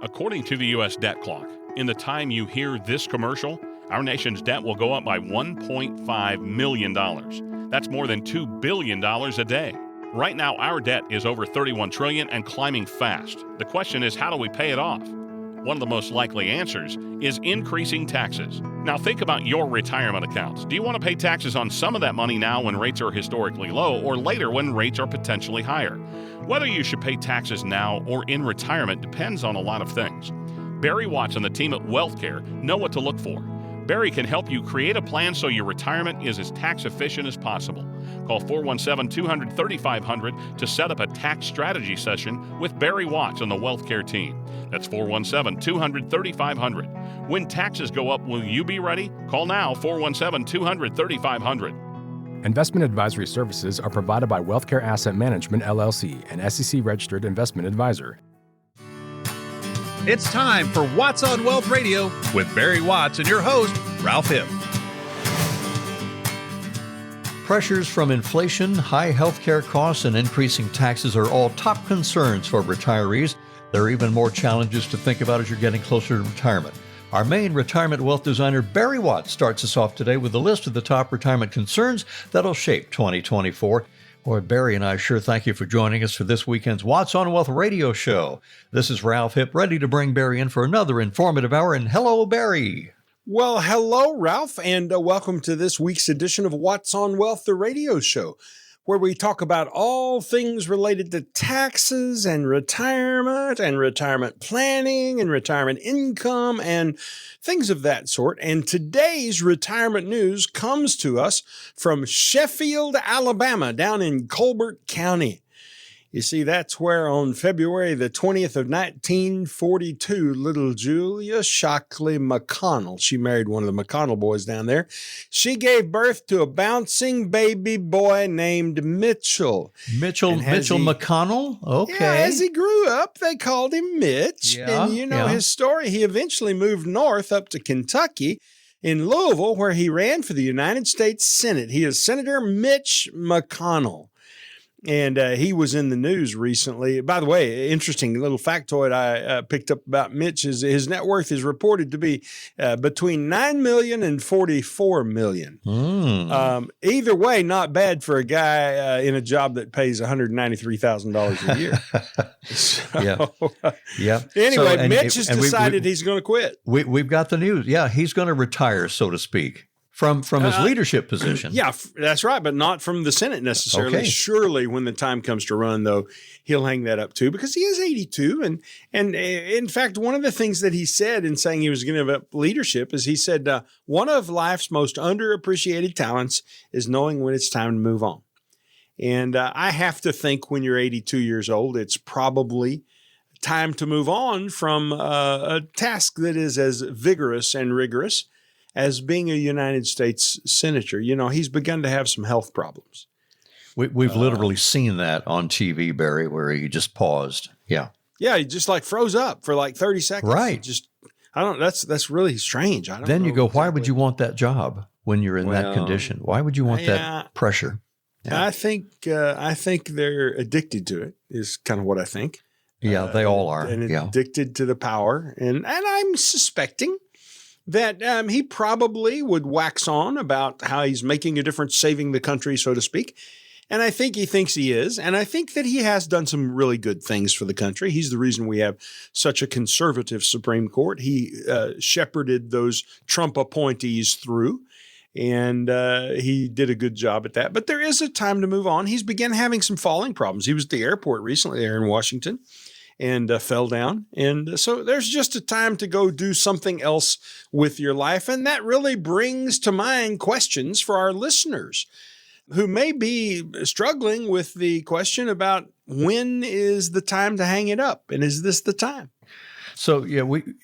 According to the U.S. debt clock, in the time you hear this commercial, our nation's debt will go up by $1.5 million. That's more than $2 billion a day. Right now, our debt is over $31 trillion and climbing fast. The question is, how do we pay it off? One of the most likely answers is increasing taxes. Now think about your retirement accounts. Do you want to pay taxes on some of that money now when rates are historically low, or later when rates are potentially higher? Whether you should pay taxes now or in retirement depends on a lot of things. Barry Watts and the team at WealthCare know what to look for. Barry can help you create a plan so your retirement is as tax efficient as possible. Call 417-200-3500 to set up a tax strategy session with Barry Watts and the WealthCare team. That's 417-200-3500. When taxes go up, will you be ready? Call now, 417-200-3500. Investment advisory services are provided by WealthCare Asset Management, LLC, an SEC-registered investment advisor. It's time for Watts on Wealth Radio with Barry Watts and your host, Ralph Hipp. Pressures from inflation, high healthcare costs, and increasing taxes are all top concerns for retirees. There are even more challenges to think about as you're getting closer to retirement. Our main retirement wealth designer, Barry Watts, starts us off today with a list of the top retirement concerns that'll shape 2024. Boy, Barry and I sure thank you for joining us for this weekend's Watts on Wealth radio show. This is Ralph Hipp, ready to bring Barry in for another informative hour. And hello, Barry. Well, hello, Ralph, and welcome to this week's edition of Watts on Wealth, the radio show, where we talk about all things related to taxes and retirement planning and retirement income and things of that sort. And today's retirement news comes to us from Sheffield, Alabama, down in Colbert County. You see, that's where on February the 20th of 1942, little Julia Shockley McConnell, she married one of the McConnell boys down there, she gave birth to a bouncing baby boy named Mitchell. Mitchell McConnell? Okay. Yeah, as he grew up, they called him Mitch. Yeah, and you know his story. He eventually moved north up to Kentucky in Louisville, where he ran for the United States Senate. He is Senator Mitch McConnell. And he was in the news recently. By the way, interesting little factoid I picked up about Mitch is his net worth is reported to be between $9 million and $44 million. Either way, not bad for a guy in a job that pays $193,000 a year. Anyway, so, Mitch has decided he's going to quit. We've got the news. Yeah, he's going to retire, so to speak. From his leadership position. Yeah, that's right, but not from the Senate necessarily. Okay. Surely when the time comes to run, though, he'll hang that up too, because he is 82. And in fact, one of the things that he said in saying he was going to give up leadership is he said, one of life's most underappreciated talents is knowing when it's time to move on. And I have to think when you're 82 years old, it's probably time to move on from a task that is as vigorous and rigorous as being a United States senator. You know, he's begun to have some health problems. We've literally seen that on TV, Barry, where he just paused. Yeah. Yeah, he just like froze up for like 30 seconds. Right. That's really strange. I don't Then know you go, exactly. Why would you want that job when you're in that condition? Why would you want that pressure? Yeah. I think they're addicted to it is kind of what I think. Yeah, they all are. And addicted to the power. And I'm suspecting that he probably would wax on about how he's making a difference, saving the country, so to speak. And I think he thinks he is. And I think that he has done some really good things for the country. He's the reason we have such a conservative Supreme Court. He shepherded those Trump appointees through, and he did a good job at that. But there is a time to move on. He's began having some falling problems. He was at the airport recently there in Washington and fell down. And so there's just a time to go do something else with your life. And that really brings to mind questions for our listeners who may be struggling with the question about when is the time to hang it up? And is this the time? So, yeah,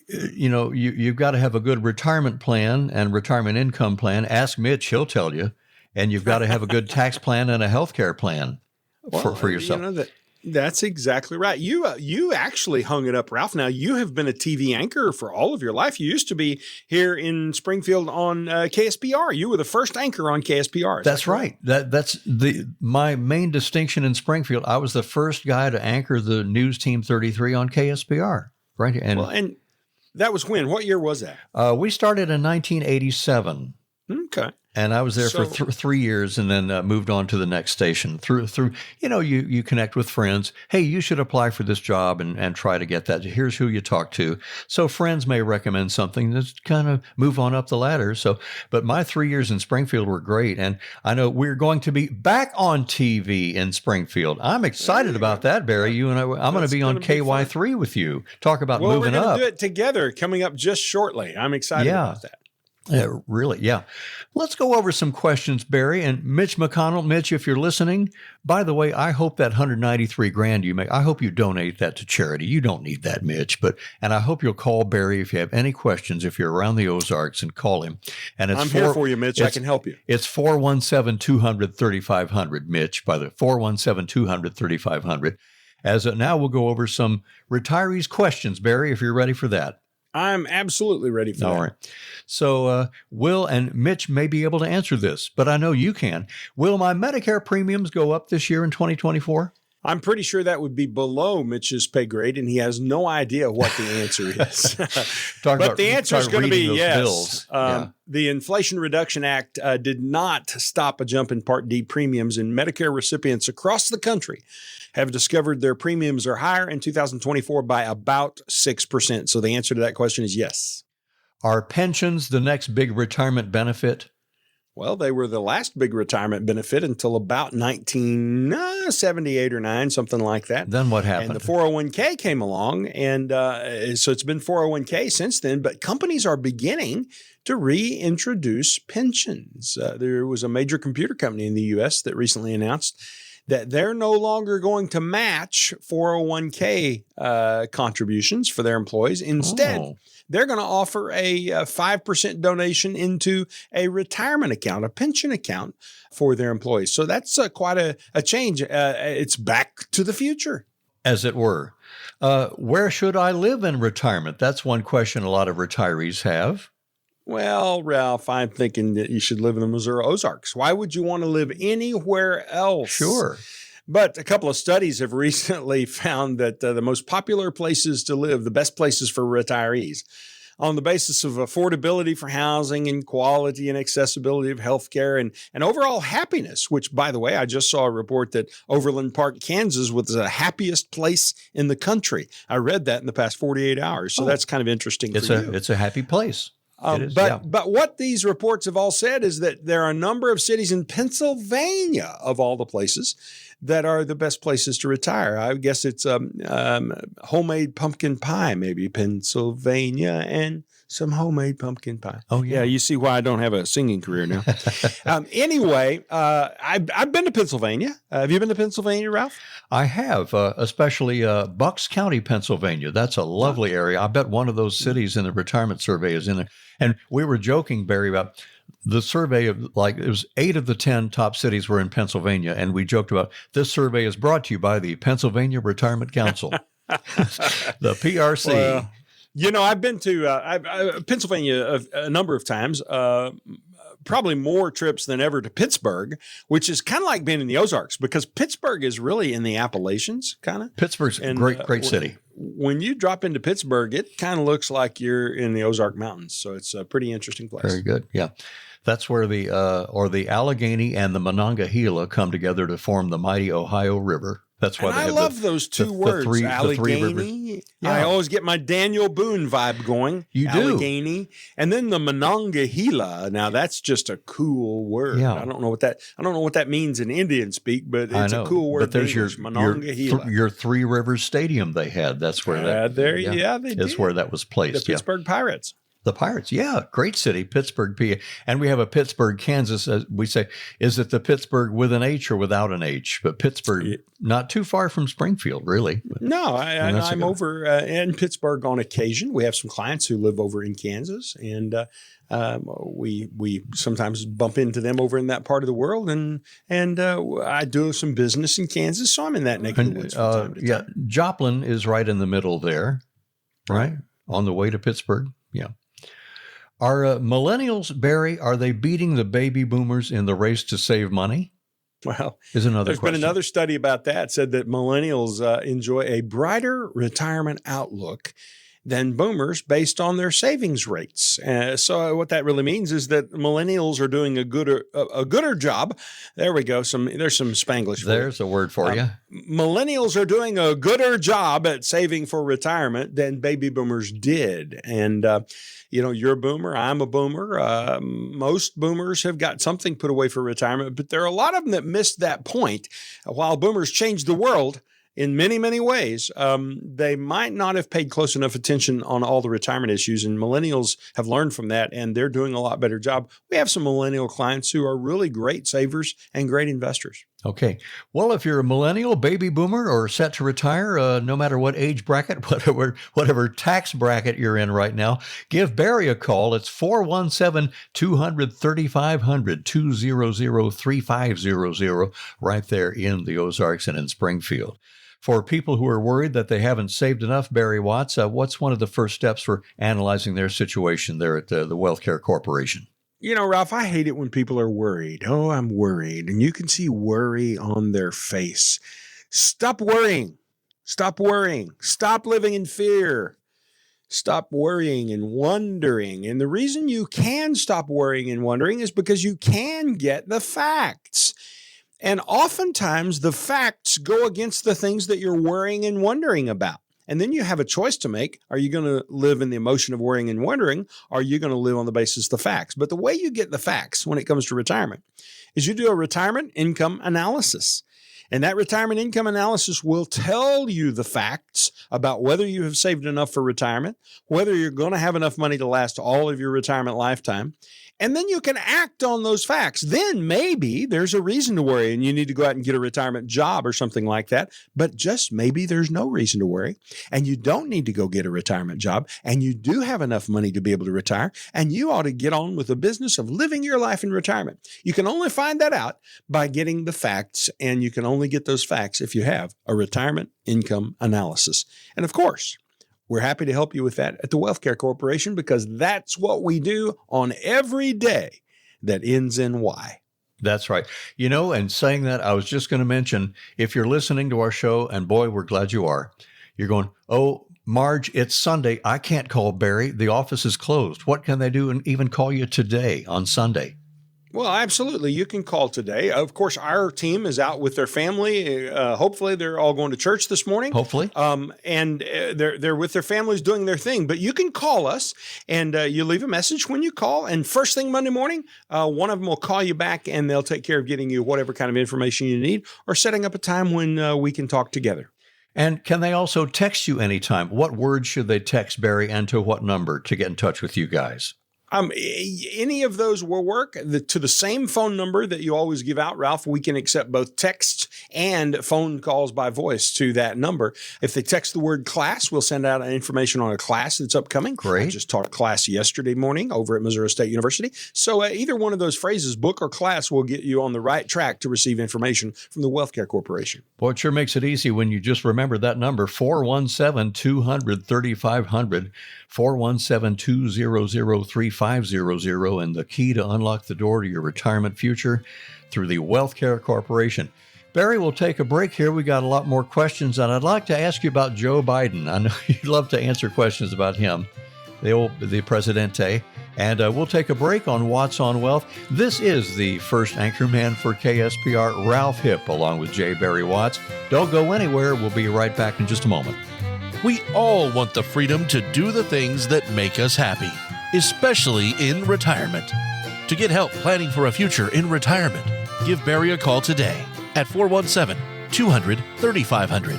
you've got to have a good retirement plan and retirement income plan. Ask Mitch, he'll tell you. And you've got to have a good tax plan and a health care plan for yourself. That's exactly right. You actually hung it up, Ralph. Now, you have been a TV anchor for all of your life. You used to be here in Springfield on KSPR. You were the first anchor on KSPR. That's right. That's my main distinction in Springfield. I was the first guy to anchor the News Team 33 on KSPR. right? And Well, and that was when? What year was that? we started in 1987. Okay. And I was there So- for 3 years, and then moved on to the next station. Through you connect with friends. Hey, you should apply for this job and try to get that. Here's who you talk to. So friends may recommend something that's kind of move on up the ladder. So, but my 3 years in Springfield were great, and I know we're going to be back on TV in Springfield. I'm excited about that, Barry. You and I'm going to That's be on gonna be fun. KY3 with you. Talk about Well, moving we're going up. to do it together coming up just shortly. I'm excited about that. Yeah, really, yeah. Let's go over some questions, Barry. And Mitch McConnell. Mitch, if you're listening, by the way, I hope that $193,000 you make, I hope you donate that to charity. You don't need that, Mitch, and I hope you'll call Barry if you have any questions, if you're around the Ozarks, and call him. And it's I'm here for you, Mitch. I can help you. It's 417-200-3500, Mitch, by the 417-200-3500. Now we'll go over some retirees' questions, Barry, if you're ready for that. I'm absolutely ready for that. All right. So Will and Mitch may be able to answer this, but I know you can. Will my Medicare premiums go up this year in 2024? I'm pretty sure that would be below Mitch's pay grade, and he has no idea what the answer is. But the answer is going to be yes. The Inflation Reduction Act did not stop a jump in Part D premiums, and Medicare recipients across the country have discovered their premiums are higher in 2024 by about 6%. So the answer to that question is yes. Are pensions the next big retirement benefit? Well, they were the last big retirement benefit until about 1978 or 9, something like that. Then what happened? And the 401k came along, and so it's been 401k since then, but companies are beginning to reintroduce pensions. There was a major computer company in the U.S. that recently announced that they're no longer going to match 401k contributions for their employees. Instead, they're going to offer a 5% donation into a retirement account, a pension account for their employees. So that's quite a change. It's back to the future, as it were. Where should I live in retirement? That's one question a lot of retirees have. Well, Ralph, I'm thinking that you should live in the Missouri Ozarks. Why would you want to live anywhere else? Sure. But a couple of studies have recently found that the most popular places to live, the best places for retirees, on the basis of affordability for housing and quality and accessibility of healthcare and overall happiness, which, by the way, I just saw a report that Overland Park, Kansas was the happiest place in the country. I read that in the past 48 hours. So that's kind of interesting for you. It's a happy place. But what these reports have all said is that there are a number of cities in Pennsylvania, of all the places, that are the best places to retire. I guess it's homemade pumpkin pie, maybe Pennsylvania, and some homemade pumpkin pie. Oh, yeah. You see why I don't have a singing career now. Anyway, I've been to Pennsylvania. Have you been to Pennsylvania, Ralph? I have, especially Bucks County, Pennsylvania. That's a lovely area. I bet one of those cities in the retirement survey is in there. And we were joking, Barry, about the survey of it was 8 of the 10 top cities were in Pennsylvania. And we joked about this survey is brought to you by the Pennsylvania Retirement Council, the PRC. Well, I've been to Pennsylvania a number of times, probably more trips than ever to Pittsburgh, which is kind of like being in the Ozarks because Pittsburgh is really in the Appalachians, kind of. Pittsburgh's a great city. When you drop into Pittsburgh, it kind of looks like you're in the Ozark Mountains. So it's a pretty interesting place. Very good. Yeah. That's where the Allegheny and the Monongahela come together to form the mighty Ohio River. That's why I love those two words, Allegheny. I always get my Daniel Boone vibe going. You do. Allegheny. And then the Monongahela. Now that's just a cool word. Yeah. I don't know what that means in Indian speak, but it's a cool word. But there's Monongahela. your Three Rivers Stadium they had. That's where that they did. That's where that was placed. The Pittsburgh Pirates. The Pirates, yeah, great city, Pittsburgh, PA. And we have a Pittsburgh, Kansas. We say, is it the Pittsburgh with an H or without an H? But Pittsburgh, not too far from Springfield, really. No, I'm over in Pittsburgh on occasion. We have some clients who live over in Kansas, and we sometimes bump into them over in that part of the world. And I do some business in Kansas, so I'm in that neck of the woods from time to time. Joplin is right in the middle there, right? On the way to Pittsburgh, yeah. Are millennials, Barry, are they beating the baby boomers in the race to save money? Well, there's been another study about that said that millennials enjoy a brighter retirement outlook than boomers based on their savings rates. So what that really means is that millennials are doing a gooder job. There we go. There's some Spanglish. There's a word for you. Millennials are doing a gooder job at saving for retirement than baby boomers did. And, you're a boomer. I'm a boomer. Most boomers have got something put away for retirement, but there are a lot of them that missed that point. While boomers changed the world in many, many ways, they might not have paid close enough attention on all the retirement issues, and millennials have learned from that, and they're doing a lot better job. We have some millennial clients who are really great savers and great investors. Okay. Well, if you're a millennial, baby boomer, or set to retire, no matter what age bracket, whatever tax bracket you're in right now, give Barry a call. It's 417-200-3500, 200-3500, right there in the Ozarks and in Springfield. For people who are worried that they haven't saved enough, Barry Watts, what's one of the first steps for analyzing their situation there at the WealthCare Corporation? Ralph, I hate it when people are worried. Oh, I'm worried. And you can see worry on their face. Stop worrying. Stop worrying. Stop living in fear. Stop worrying and wondering. And the reason you can stop worrying and wondering is because you can get the facts. And oftentimes the facts go against the things that you're worrying and wondering about. And then you have a choice to make. Are you going to live in the emotion of worrying and wondering? Or are you going to live on the basis of the facts? But the way you get the facts when it comes to retirement is you do a retirement income analysis. And that retirement income analysis will tell you the facts about whether you have saved enough for retirement, whether you're going to have enough money to last all of your retirement lifetime. And then you can act on those facts. Then maybe there's a reason to worry and you need to go out and get a retirement job or something like that. But just maybe there's no reason to worry and you don't need to go get a retirement job and you do have enough money to be able to retire and you ought to get on with the business of living your life in retirement. You can only find that out by getting the facts, and you can only get those facts if you have a retirement income analysis. And of course, we're happy to help you with that at the WealthCare Corporation because that's what we do on every day that ends in Y. That's right. And saying that, I was just going to mention, if you're listening to our show, and boy, we're glad you are, you're going, oh, Marge, it's Sunday. I can't call Barry. The office is closed. What can they do and even call you today on Sunday? Well, absolutely. You can call today. Of course, our team is out with their family. Hopefully, they're all going to church this morning. Hopefully. And they're with their families doing their thing. But you can call us, and you leave a message when you call. And first thing Monday morning, one of them will call you back, and they'll take care of getting you whatever kind of information you need or setting up a time when we can talk together. And can they also text you anytime? What words should they text, Barry, and to what number to get in touch with you guys? Any of those will work. To the same phone number that you always give out, Ralph, we can accept both texts and phone calls by voice to that number. If they text the word class, we'll send out information on a class that's upcoming. Great. I just taught a class yesterday morning over at Missouri State University. So either one of those phrases, book or class, will get you on the right track to receive information from the WealthCare Corporation. Boy, it sure makes it easy when you just remember that number, 417-200-3500, 417-200-3500, and the key to unlock the door to your retirement future through the WealthCare Corporation. Barry, we'll take a break here. We got a lot more questions, and I'd like to ask you about Joe Biden. I know you'd love to answer questions about him, the Presidente. And we'll take a break on Watts on Wealth. This is the first anchorman for KSPR, Ralph Hipp, along with J. Barry Watts. Don't go anywhere. We'll be right back in just a moment. We all want the freedom to do the things that make us happy, especially in retirement. To get help planning for a future in retirement, give Barry a call today at 417-200-3500.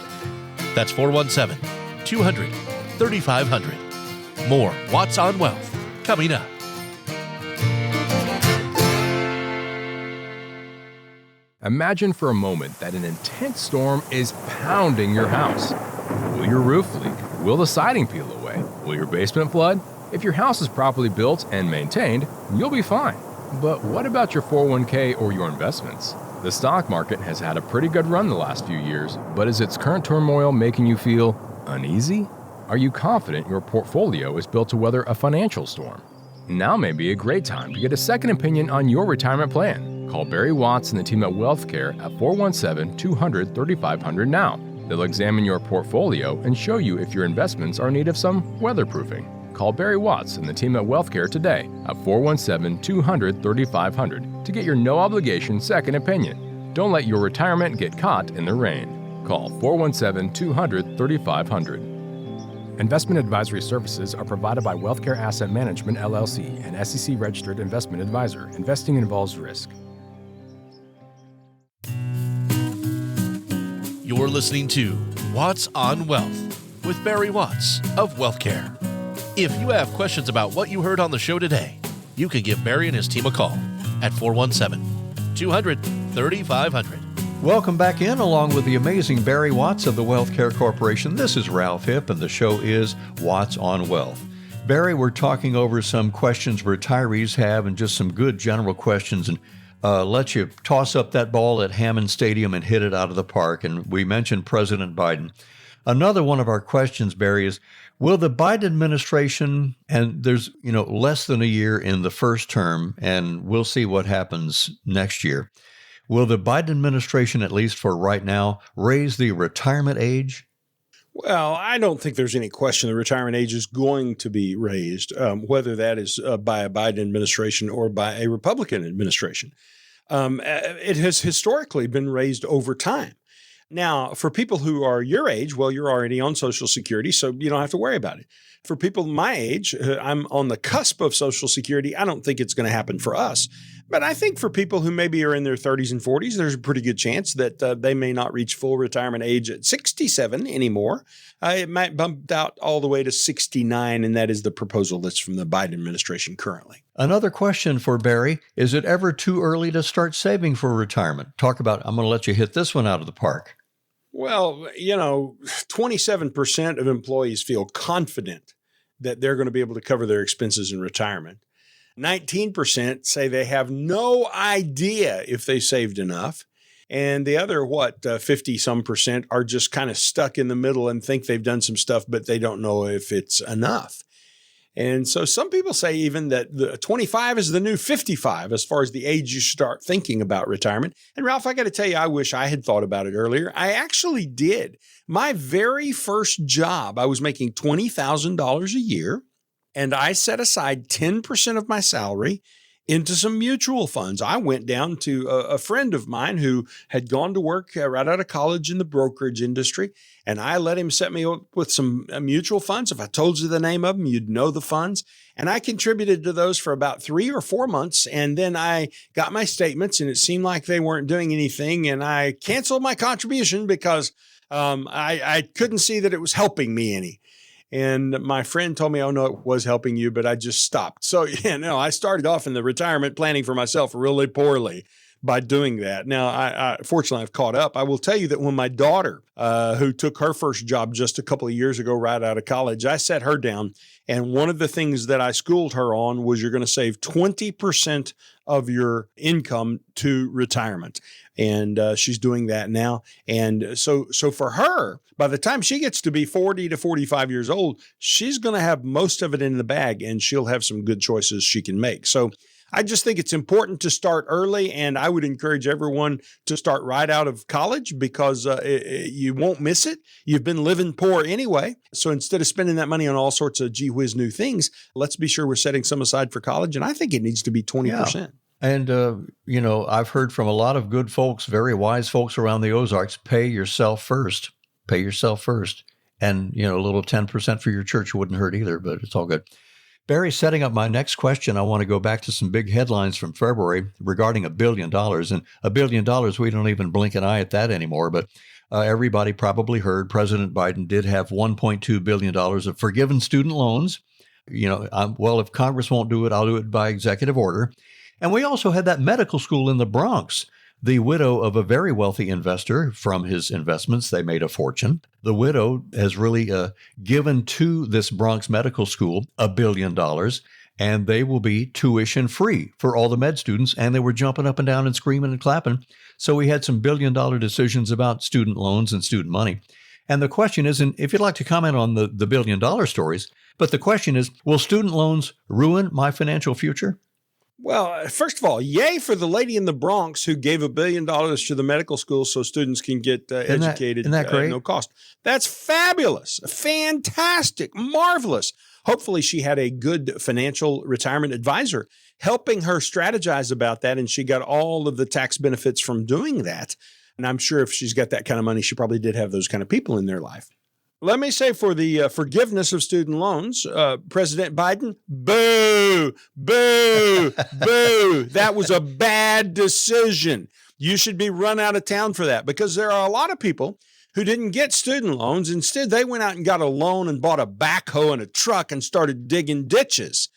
That's 417-200-3500. More Watts on Wealth coming up. Imagine for a moment that an intense storm is pounding your house. Will your roof leak? Will the siding peel away? Will your basement flood? If your house is properly built and maintained, you'll be fine. But what about your 401k or your investments? The stock market has had a pretty good run the last few years, but is its current turmoil making you feel uneasy? Are you confident your portfolio is built to weather a financial storm? Now may be a great time to get a second opinion on your retirement plan. Call Barry Watts and the team at WealthCare at 417-200-3500 now. They'll examine your portfolio and show you if your investments are in need of some weatherproofing. Call Barry Watts and the team at WealthCare today at 417-200-3500 to get your no-obligation second opinion. Don't let your retirement get caught in the rain. Call 417-200-3500. Investment advisory services are provided by WealthCare Asset Management, LLC, an SEC-registered investment advisor. Investing involves risk. You're listening to Watts on Wealth with Barry Watts of WealthCare. If you have questions about what you heard on the show today, you can give Barry and his team a call at 417-200-3500. Welcome back in, along with the amazing Barry Watts of the WealthCare Corporation. This is Ralph Hipp, and the show is Watts on Wealth. Barry, we're talking over some questions retirees have and just some good general questions, and let you toss up that ball at Hammond Stadium and hit it out of the park. And we mentioned President Biden. Another one of our questions, Barry, is will the Biden administration, and there's less than a year in the first term, and we'll see what happens next year. Will the Biden administration, at least for right now, raise the retirement age? Well, I don't think there's any question the retirement age is going to be raised, whether that is by a Biden administration or by a Republican administration. It has historically been raised over time. Now, for people who are your age, well, you're already on Social Security, so you don't have to worry about it. For people my age, I'm on the cusp of Social Security. I don't think it's going to happen for us. But I think for people who maybe are in their 30s and 40s, there's a pretty good chance that they may not reach full retirement age at 67 anymore. It might bump out all the way to 69, and that is the proposal that's from the Biden administration currently. Another question for Barry, is it ever too early to start saving for retirement? I'm going to let you hit this one out of the park. Well, 27% of employees feel confident that they're going to be able to cover their expenses in retirement. 19% say they have no idea if they saved enough. And the other, 50-some% are just kind of stuck in the middle and think they've done some stuff, but they don't know if it's enough. And so some people say even that the 25 is the new 55 as far as the age you start thinking about retirement. And Ralph, I got to tell you, I wish I had thought about it earlier. I actually did. My very first job, I was making $20,000 a year, and I set aside 10% of my salary into some mutual funds. I went down to a friend of mine who had gone to work right out of college in the brokerage industry, and I let him set me up with some mutual funds. If I told you the name of them, you'd know the funds. And I contributed to those for about 3 or 4 months, and then I got my statements, and it seemed like they weren't doing anything, and I canceled my contribution because I couldn't see that it was helping me any. And my friend told me, oh, no, it was helping you, but I just stopped. So, I started off in the retirement planning for myself really poorly by doing that. Now, I fortunately, I've caught up. I will tell you that when my daughter, who took her first job just a couple of years ago right out of college, I sat her down. And one of the things that I schooled her on was you're going to save 20% of your income to retirement. And she's doing that now. And so for her, by the time she gets to be 40 to 45 years old, she's going to have most of it in the bag, and she'll have some good choices she can make. So I just think it's important to start early, and I would encourage everyone to start right out of college because you won't miss it. You've been living poor anyway. So instead of spending that money on all sorts of gee whiz new things, let's be sure we're setting some aside for college. And I think it needs to be 20%. Yeah. And, I've heard from a lot of good folks, very wise folks around the Ozarks, pay yourself first. Pay yourself first. And, a little 10% for your church wouldn't hurt either, but it's all good. Barry, setting up my next question, I want to go back to some big headlines from February regarding $1 billion. And $1 billion, we don't even blink an eye at that anymore. But everybody probably heard President Biden did have $1.2 billion of forgiven student loans. If Congress won't do it, I'll do it by executive order. And we also had that medical school in the Bronx. The widow of a very wealthy investor, from his investments, they made a fortune. The widow has really given to this Bronx medical school $1 billion, and they will be tuition free for all the med students. And they were jumping up and down and screaming and clapping. So we had some $1 billion decisions about student loans and student money. And the question is, and if you'd like to comment on the $1 billion stories, but the question is, will student loans ruin my financial future? Well, first of all, yay for the lady in the Bronx who gave $1 billion to the medical school so students can get educated isn't that great? at no cost. That's fabulous, fantastic, marvelous. Hopefully she had a good financial retirement advisor helping her strategize about that, and she got all of the tax benefits from doing that. And I'm sure if she's got that kind of money, she probably did have those kind of people in their life. Let me say for the forgiveness of student loans, President Biden, boo, boo, boo. That was a bad decision. You should be run out of town for that, because there are a lot of people who didn't get student loans. Instead, they went out and got a loan and bought a backhoe and a truck and started digging ditches.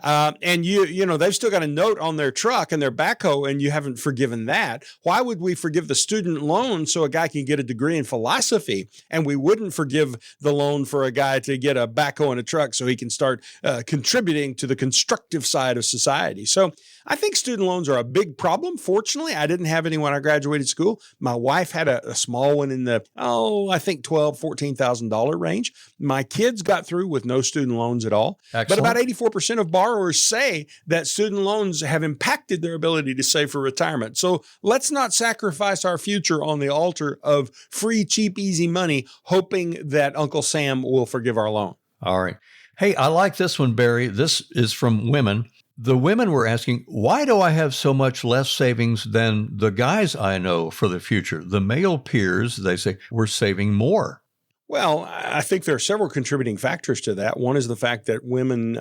And they've still got a note on their truck and their backhoe, and you haven't forgiven that. Why would we forgive the student loan so a guy can get a degree in philosophy, and we wouldn't forgive the loan for a guy to get a backhoe and a truck so he can start contributing to the constructive side of society? So I think student loans are a big problem. Fortunately, I didn't have any when I graduated school. My wife had a small one in the, I think $12,000, $14,000 range. My kids got through with no student loans at all. Excellent. But about 84% of borrowers say that student loans have impacted their ability to save for retirement. So let's not sacrifice our future on the altar of free, cheap, easy money, hoping that Uncle Sam will forgive our loan. All right. Hey, I like this one, Barry. This is from women. The women were asking, why do I have so much less savings than the guys I know for the future? The male peers, they say, we're saving more. Well, I think there are several contributing factors to that. One is the fact that women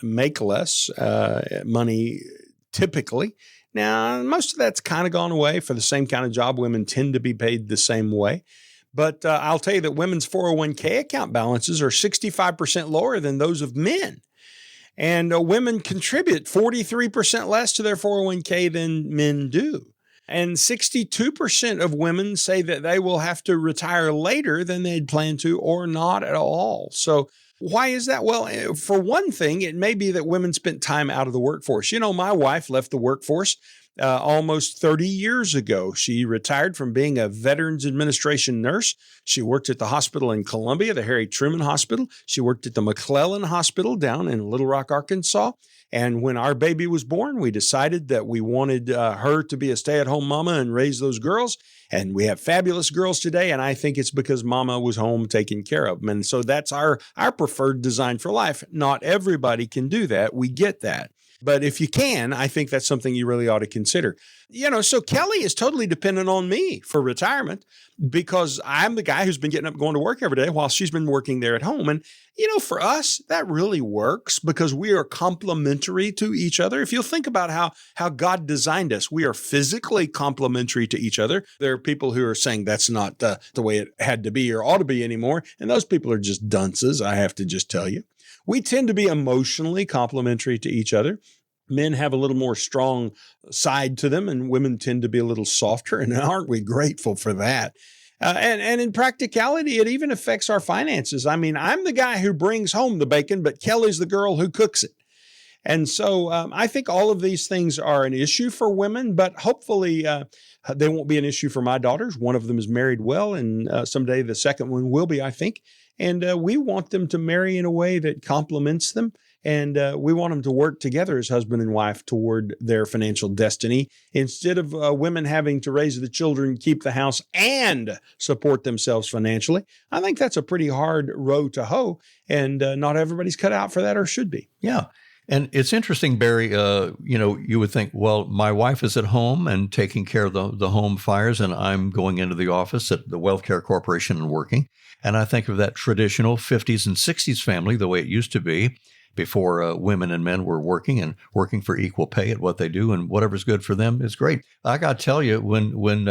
make less money typically. Now, most of that's kind of gone away. For the same kind of job, women tend to be paid the same way. But I'll tell you that women's 401k account balances are 65% lower than those of men. And women contribute 43% less to their 401k than men do. And 62% of women say that they will have to retire later than they'd planned to, or not at all. So why is that? Well, for one thing, it may be that women spent time out of the workforce. You know, my wife left the workforce almost 30 years ago. She retired from being a Veterans Administration nurse. She worked at the hospital in Columbia, the Harry Truman Hospital. She worked at the McClellan Hospital down in Little Rock, Arkansas. And when our baby was born, we decided that we wanted her to be a stay-at-home mama and raise those girls. And we have fabulous girls today. And I think it's because mama was home taking care of them. And so that's our preferred design for life. Not everybody can do that. We get that. But if you can, I think that's something you really ought to consider. You know, so Kelly is totally dependent on me for retirement because I'm the guy who's been getting up and going to work every day while she's been working there at home. And, you know, for us, that really works because we are complementary to each other. If you'll think about how God designed us, we are physically complementary to each other. There are people who are saying that's not the way it had to be or ought to be anymore. And those people are just dunces, I have to just tell you. We tend to be emotionally complementary to each other. Men have a little more strong side to them, and women tend to be a little softer. And aren't we grateful for that? And in practicality, it even affects our finances. I mean, I'm the guy who brings home the bacon, but Kelly's the girl who cooks it. And so I think all of these things are an issue for women, but hopefully they won't be an issue for my daughters. One of them is married well, and someday the second one will be, I think. And we want them to marry in a way that complements them. And we want them to work together as husband and wife toward their financial destiny instead of women having to raise the children, keep the house, and support themselves financially. I think that's a pretty hard row to hoe, and not everybody's cut out for that or should be. Yeah. And it's interesting, Barry, you would think, well, my wife is at home and taking care of the home fires, and I'm going into the office at the Wealth Care Corporation and working. And I think of that traditional 50s and 60s family, the way it used to be before women and men were working for equal pay at what they do, and whatever's good for them is great. I got to tell you, when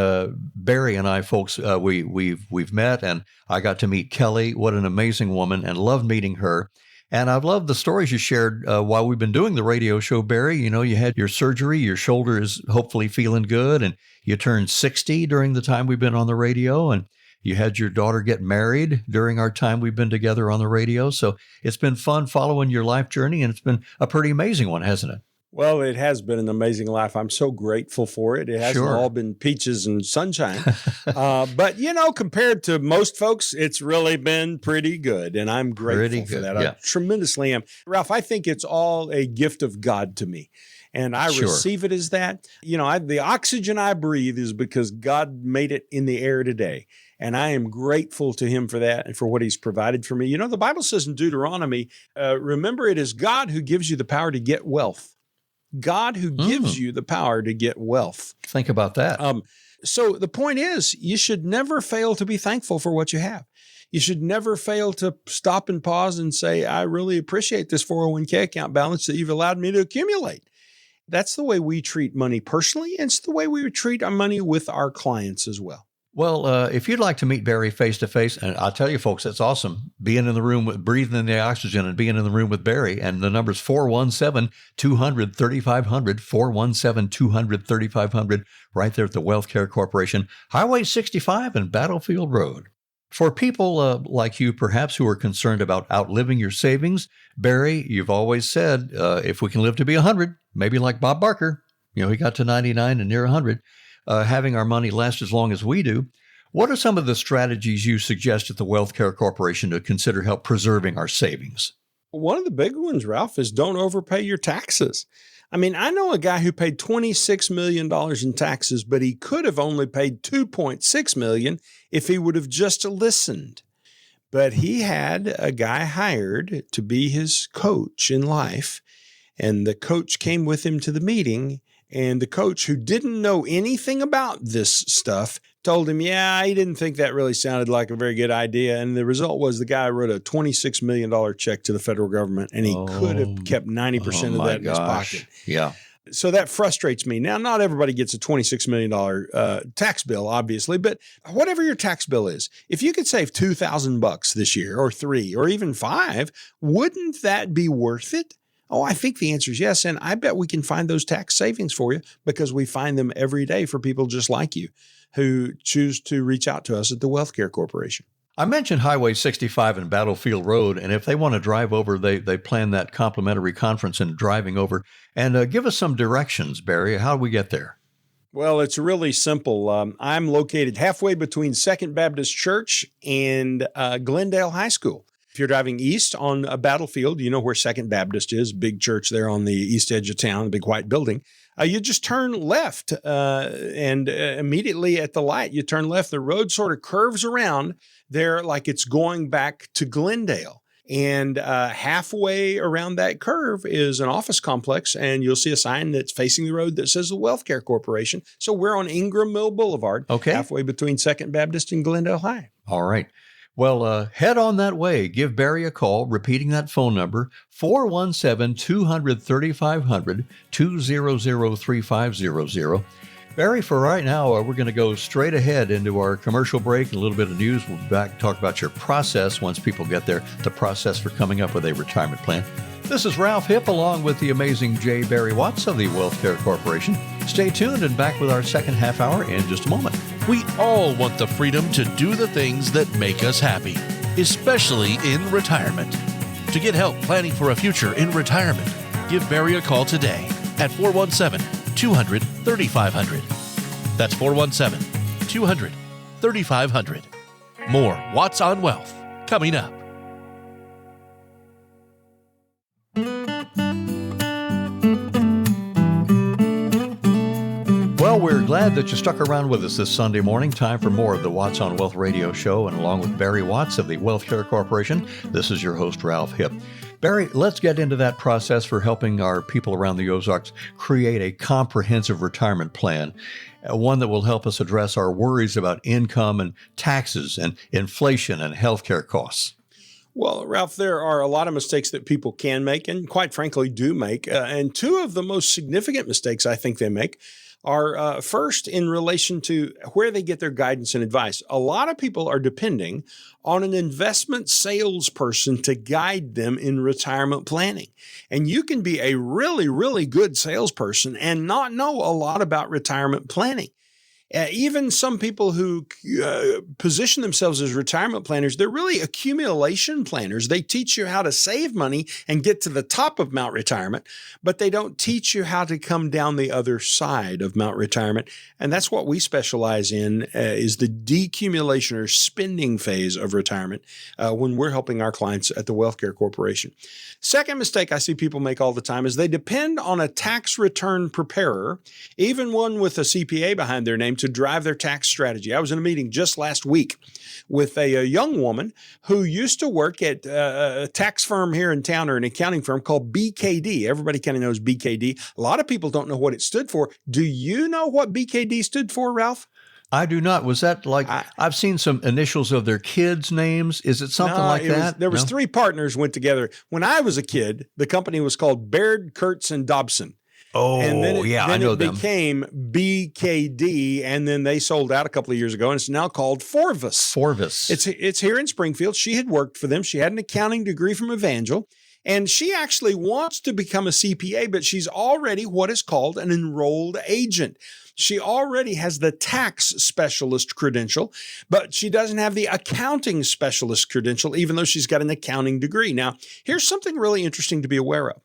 Barry and I, folks, we've met, and I got to meet Kelly. What an amazing woman, and loved meeting her. And I've loved the stories you shared while we've been doing the radio show, Barry. You know, you had your surgery, your shoulder is hopefully feeling good, and you turned 60 during the time we've been on the radio, and you had your daughter get married during our time we've been together on the radio. So it's been fun following your life journey, and it's been a pretty amazing one, hasn't it? Well, it has been an amazing life. I'm so grateful for it. It hasn't all been peaches and sunshine. But, you know, compared to most folks, it's really been pretty good. And I'm grateful for that. Yeah. I tremendously am. Ralph, I think it's all a gift of God to me. And I Sure. receive it as that. The oxygen I breathe is because God made it in the air today. And I am grateful to him for that and for what he's provided for me. The Bible says in Deuteronomy, remember, it is God who gives you the power to get wealth. God who gives you the power to get wealth. Think about that. So the point is, you should never fail to be thankful for what you have. You should never fail to stop and pause and say, I really appreciate this 401k account balance that you've allowed me to accumulate. That's the way we treat money personally, and it's the way we treat our money with our clients as well. Well, if you'd like to meet Barry face to face, and I'll tell you, folks, it's awesome being in the room, breathing in the oxygen and being in the room with Barry. And the number's 417-200-3500, 417-200-3500, right there at the Wealth Care Corporation, Highway 65 and Battlefield Road. For people like you, perhaps, who are concerned about outliving your savings, Barry, you've always said, if we can live to be 100, maybe like Bob Barker, he got to 99 and near 100, having our money last as long as we do. What are some of the strategies you suggest at the Wealth Care Corporation to consider help preserving our savings? One of the big ones, Ralph, is don't overpay your taxes. I know a guy who paid $26 million in taxes, but he could have only paid $2.6 million if he would have just listened. But he had a guy hired to be his coach in life, and the coach came with him to the meeting. And the coach, who didn't know anything about this stuff, told him, he didn't think that really sounded like a very good idea. And the result was the guy wrote a $26 million check to the federal government, and he could have kept 90% of that in his pocket. Yeah. So that frustrates me. Now, not everybody gets a $26 million tax bill, obviously, but whatever your tax bill is, if you could save $2,000 this year, or $3,000, or even $5,000, wouldn't that be worth it? Oh, I think the answer is yes. And I bet we can find those tax savings for you, because we find them every day for people just like you who choose to reach out to us at the Wealth Care Corporation. I mentioned Highway 65 and Battlefield Road, and if they want to drive over, they plan that complimentary conference and driving over. And give us some directions, Barry. How do we get there? Well, it's really simple. I'm located halfway between Second Baptist Church and Glendale High School. If you're driving east on a Battlefield, you know where Second Baptist is, big church there on the east edge of town, the big white building. You just turn left, and immediately at the light, you turn left. The road sort of curves around there like it's going back to Glendale. And halfway around that curve is an office complex, and you'll see a sign that's facing the road that says the Wealth Care Corporation. So we're on Ingram Mill Boulevard, halfway between Second Baptist and Glendale High. All right. Well, head on that way. Give Barry a call, repeating that phone number, 417-200-3500, 200-3500. Barry, for right now, we're going to go straight ahead into our commercial break and a little bit of news. We'll be back and talk about your process once people get there, the process for coming up with a retirement plan. This is Ralph Hipp, along with the amazing J. Barry Watts of the Wealth Care Corporation. Stay tuned and back with our second half hour in just a moment. We all want the freedom to do the things that make us happy, especially in retirement. To get help planning for a future in retirement, give Barry a call today at 417-200-3500. That's 417-200-3500. More Watts on Wealth coming up. Well, we're glad that you stuck around with us this Sunday morning. Time for more of the Watts on Wealth radio show. And along with Barry Watts of the Wealth Care Corporation, this is your host, Ralph Hipp. Barry, let's get into that process for helping our people around the Ozarks create a comprehensive retirement plan, one that will help us address our worries about income and taxes and inflation and healthcare costs. Well, Ralph, there are a lot of mistakes that people can make and quite frankly do make. And two of the most significant mistakes I think they make are first in relation to where they get their guidance and advice. A lot of people are depending on an investment salesperson to guide them in retirement planning. And you can be a really, really good salesperson and not know a lot about retirement planning. Even some people who position themselves as retirement planners, they're really accumulation planners. They teach you how to save money and get to the top of Mount Retirement, but they don't teach you how to come down the other side of Mount Retirement. And that's what we specialize in, is the decumulation or spending phase of retirement when we're helping our clients at the Wealth Care Corporation. Second mistake I see people make all the time is they depend on a tax return preparer, even one with a CPA behind their name, to drive their tax strategy. I was in a meeting just last week with a young woman who used to work at a tax firm here in town, or an accounting firm called BKD. Everybody kind of knows BKD. A lot of people don't know what it stood for. Do you know what BKD stood for, Ralph? I do not. Was that like, I've seen some initials of their kids' names. Is it something like that? There was three partners went together. When I was a kid, the company was called Baird, Kurtz, and Dobson. Oh, and then I know them. It became BKD, and then they sold out a couple of years ago, and it's now called Forvis. Forvis. It's here in Springfield. She had worked for them. She had an accounting degree from Evangel, and she actually wants to become a CPA, but she's already what is called an enrolled agent. She already has the tax specialist credential, but she doesn't have the accounting specialist credential, even though she's got an accounting degree. Now, here's something really interesting to be aware of.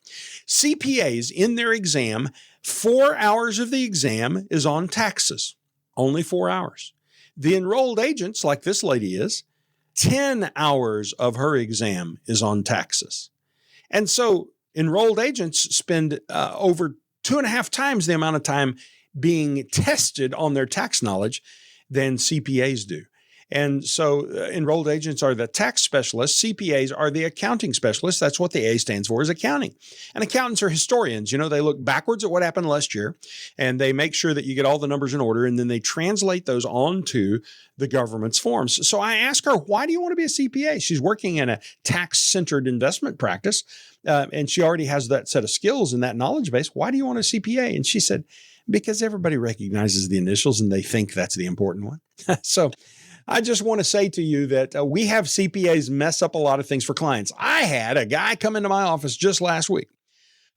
CPAs in their exam, 4 hours of the exam is on taxes, only 4 hours. The enrolled agents, like this lady is, 10 hours of her exam is on taxes. And so enrolled agents spend over 2.5 times the amount of time being tested on their tax knowledge than CPAs do. And so enrolled agents are the tax specialists. CPAs are the accounting specialists. That's what the A stands for, is accounting. And accountants are historians. You know, they look backwards at what happened last year, and they make sure that you get all the numbers in order, and then they translate those onto the government's forms. So I asked her, why do you want to be a CPA? She's working in a tax-centered investment practice, and she already has that set of skills and that knowledge base. Why do you want a CPA? And she said, because everybody recognizes the initials and they think that's the important one. So I just want to say to you that we have CPAs mess up a lot of things for clients. I had a guy come into my office just last week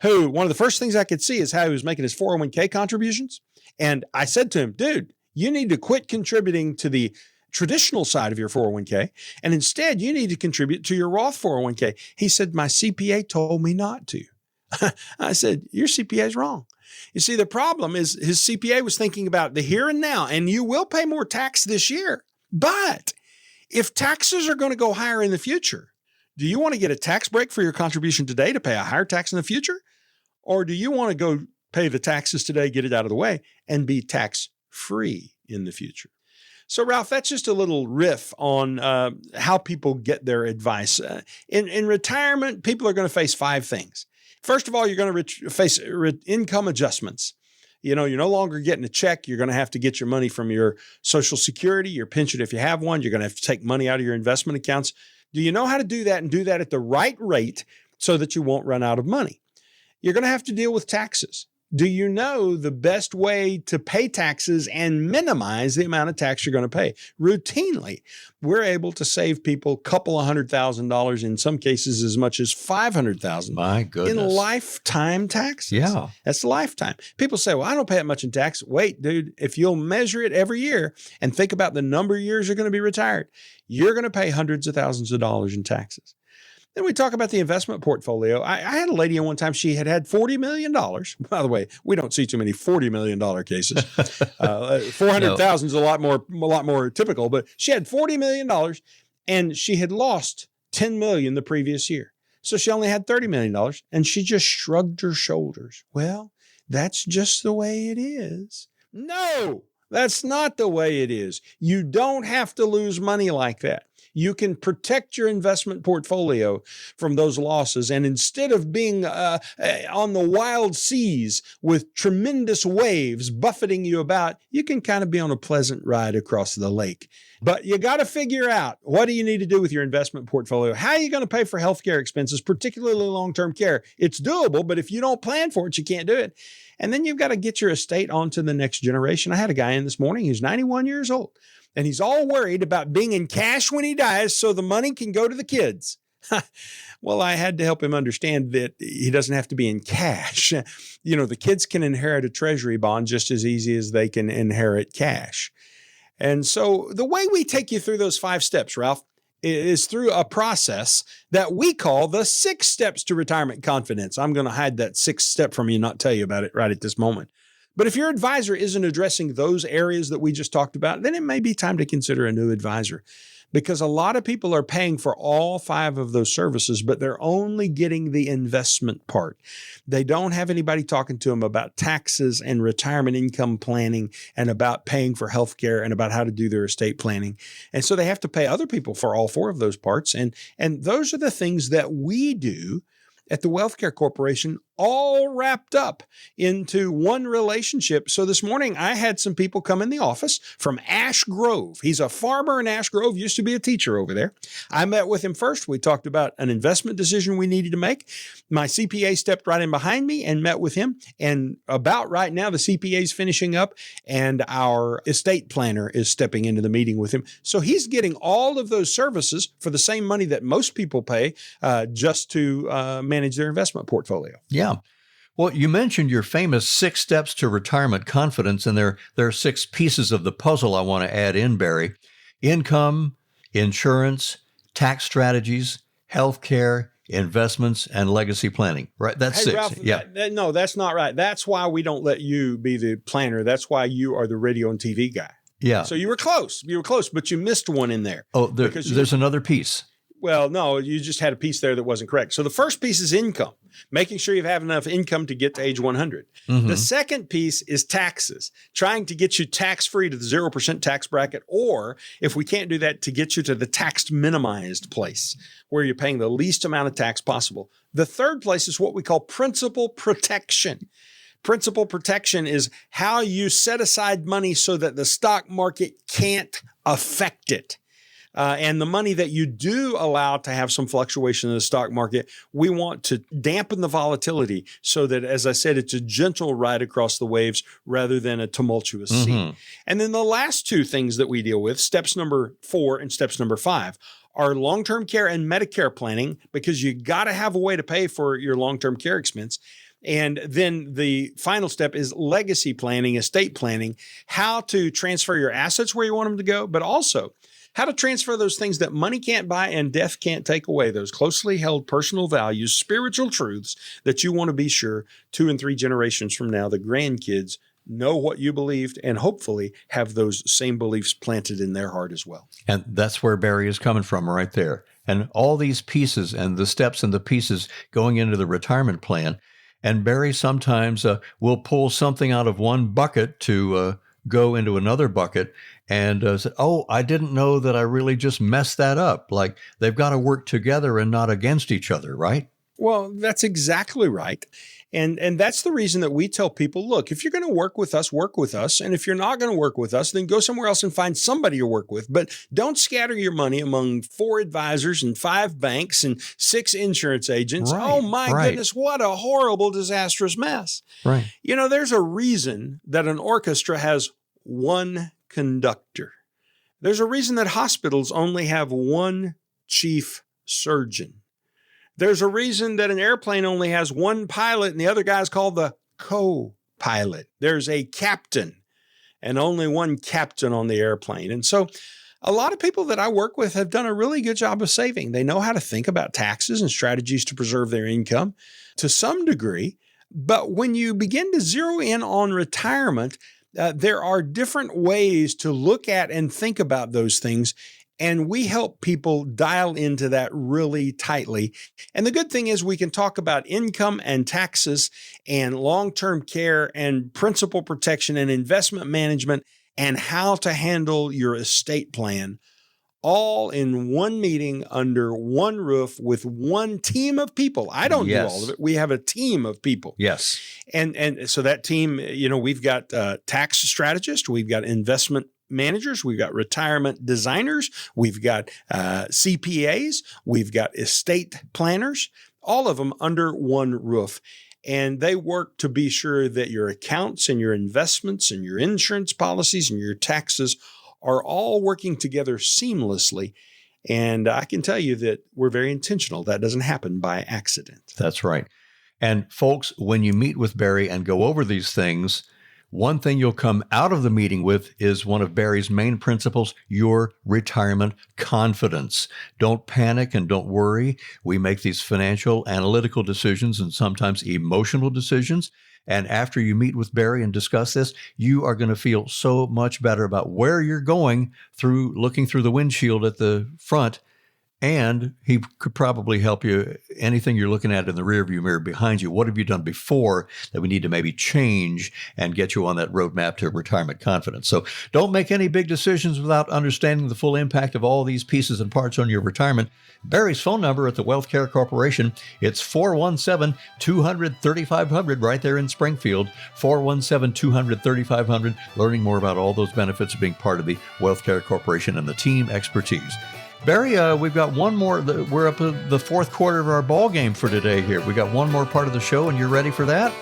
who, one of the first things I could see is how he was making his 401k contributions. And I said to him, dude, you need to quit contributing to the traditional side of your 401k, and instead you need to contribute to your Roth 401k. He said, my CPA told me not to. I said, your CPA is wrong. You see, the problem is his CPA was thinking about the here and now, and you will pay more tax this year. But if taxes are going to go higher in the future, do you want to get a tax break for your contribution today to pay a higher tax in the future? Or do you want to go pay the taxes today, get it out of the way, and be tax-free in the future? So, Ralph, that's just a little riff on how people get their advice. In retirement, people are going to face 5 things. First of all, you're going to face income adjustments. You know, you're no longer getting a check. You're going to have to get your money from your Social Security, your pension if you have one. You're going to have to take money out of your investment accounts. Do you know how to do that and do that at the right rate so that you won't run out of money? You're going to have to deal with taxes. Do you know the best way to pay taxes and minimize the amount of tax you're going to pay? Routinely, we're able to save people a couple of $100,000, in some cases as much as $500,000. My goodness. In lifetime taxes. Yeah. That's lifetime. People say, well, I don't pay that much in tax. Wait, dude, if you'll measure it every year and think about the number of years you're going to be retired, you're going to pay hundreds of thousands of dollars in taxes. Then we talk about the investment portfolio. I had a lady one time, she had $40 million. By the way, we don't see too many $40 million cases. 400,000 is a lot more typical, but she had $40 million and she had lost $10 million the previous year. So she only had $30 million and she just shrugged her shoulders. Well, that's just the way it is. No, that's not the way it is. You don't have to lose money like that. You can protect your investment portfolio from those losses. And instead of being on the wild seas with tremendous waves buffeting you about, you can kind of be on a pleasant ride across the lake. But you got to figure out, what do you need to do with your investment portfolio? How are you going to pay for healthcare expenses, particularly long-term care? It's doable, but if you don't plan for it, you can't do it. And then you've got to get your estate onto the next generation. I had a guy in this morning who's 91 years old. And he's all worried about being in cash when he dies so the money can go to the kids. Well, I had to help him understand that he doesn't have to be in cash. The kids can inherit a treasury bond just as easy as they can inherit cash. And so the way we take you through those 5 steps, Ralph, is through a process that we call the 6 steps to retirement confidence. I'm going to hide that 6th step from you and not tell you about it right at this moment. But if your advisor isn't addressing those areas that we just talked about, then it may be time to consider a new advisor, because a lot of people are paying for all 5 of those services, but they're only getting the investment part. They don't have anybody talking to them about taxes and retirement income planning and about paying for healthcare and about how to do their estate planning. And so they have to pay other people for all 4 of those parts. And those are the things that we do at the Wealth Care Corporation, all wrapped up into one relationship. So this morning, I had some people come in the office from Ash Grove. He's a farmer in Ash Grove, used to be a teacher over there. I met with him first. We talked about an investment decision we needed to make. My CPA stepped right in behind me and met with him. And about right now, the CPA is finishing up and our estate planner is stepping into the meeting with him. So he's getting all of those services for the same money that most people pay just to manage their investment portfolio. Yeah. Well, you mentioned your famous 6 steps to retirement confidence, and there are 6 pieces of the puzzle I want to add in, Barry. Income, insurance, tax strategies, healthcare, investments, and legacy planning. Right? That's Hey, 6. Ralph, Yeah. No, that's not right. That's why we don't let you be the planner. That's why you are the radio and TV guy. Yeah. So you were close. But you missed one in there. Oh, there's another piece. Well, no, you just had a piece there that wasn't correct. So the first piece is income, making sure you have enough income to get to age 100. Mm-hmm. The second piece is taxes, trying to get you tax-free to the 0% tax bracket, or if we can't do that, to get you to the tax minimized place where you're paying the least amount of tax possible. The third place is what we call principal protection. Principal protection is how you set aside money so that the stock market can't affect it. And the money that you do allow to have some fluctuation in the stock market, we want to dampen the volatility so that, as I said, it's a gentle ride across the waves rather than a tumultuous sea. And then the last 2 things that we deal with, steps number 4 and steps number 5, are long-term care and Medicare planning, because you got to have a way to pay for your long-term care expense. And then the final step is legacy planning, estate planning, how to transfer your assets where you want them to go, but also how to transfer those things that money can't buy and death can't take away, those closely held personal values, spiritual truths that you want to be sure 2 and 3 generations from now, the grandkids know what you believed and hopefully have those same beliefs planted in their heart as well. And that's where Barry is coming from right there. And all these pieces and the steps and the pieces going into the retirement plan. And Barry sometimes will pull something out of one bucket to go into another bucket and say, oh, I didn't know that I really just messed that up. Like, they've got to work together and not against each other, right? Well, that's exactly right. And that's the reason that we tell people, look, if you're going to work with us. And if you're not going to work with us, then go somewhere else and find somebody to work with. But don't scatter your money among 4 advisors and 5 banks and 6 insurance agents. Right, oh, my goodness, what a horrible, disastrous mess. Right. There's a reason that an orchestra has 1 conductor. There's a reason that hospitals only have 1 chief surgeon. There's a reason that an airplane only has 1 pilot and the other guy's called the co-pilot. There's a captain and only 1 captain on the airplane. And so a lot of people that I work with have done a really good job of saving. They know how to think about taxes and strategies to preserve their income to some degree. But when you begin to zero in on retirement, there are different ways to look at and think about those things. And we help people dial into that really tightly. And the good thing is we can talk about income and taxes and long-term care and principal protection and investment management and how to handle your estate plan, all in one meeting under one roof with one team of people. I don't do all of it. We have a team of people. Yes. And so that team, we've got tax strategists, we've got investment managers, we've got retirement designers, we've got CPAs, we've got estate planners, all of them under one roof. And they work to be sure that your accounts and your investments and your insurance policies and your taxes are all working together seamlessly. And I can tell you that we're very intentional. That doesn't happen by accident. That's right. And folks, when you meet with Barry and go over these things, one thing you'll come out of the meeting with is one of Barry's main principles, your retirement confidence. Don't panic and don't worry. We make these financial, analytical decisions and sometimes emotional decisions. And after you meet with Barry and discuss this, you are going to feel so much better about where you're going through looking through the windshield at the front. And he could probably help you. Anything you're looking at in the rearview mirror behind you, what have you done before that we need to maybe change and get you on that roadmap to retirement confidence? So don't make any big decisions without understanding the full impact of all these pieces and parts on your retirement. Barry's phone number at the Wealth Care Corporation, it's 417-200-3500 right there in Springfield, 417-200-3500, learning more about all those benefits of being part of the Wealth Care Corporation and the team expertise. Barry, we've got one more. We're up at the fourth quarter of our ball game for today here. We got one more part of the show, and you're ready for that?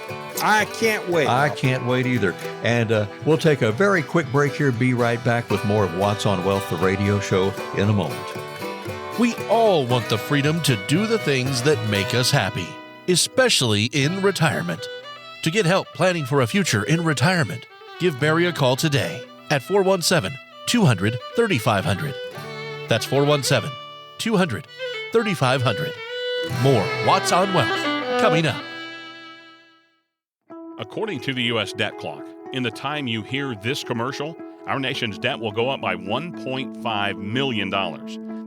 I can't wait. I can't wait either. And we'll take a very quick break here. Be right back with more of Watts on Wealth, the radio show, in a moment. We all want the freedom to do the things that make us happy, especially in retirement. To get help planning for a future in retirement, give Barry a call today at 417-200-3500. That's 417-200-3500. More Watts on Wealth coming up. According to the U.S. debt clock, in the time you hear this commercial, our nation's debt will go up by $1.5 million.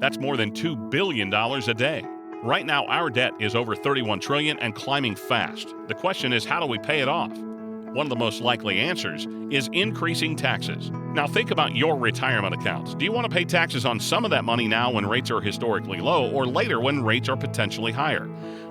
That's more than $2 billion a day. Right now, our debt is over $31 trillion and climbing fast. The question is, how do we pay it off? One of the most likely answers is increasing taxes. Now think about your retirement accounts. Do you want to pay taxes on some of that money now when rates are historically low or later when rates are potentially higher?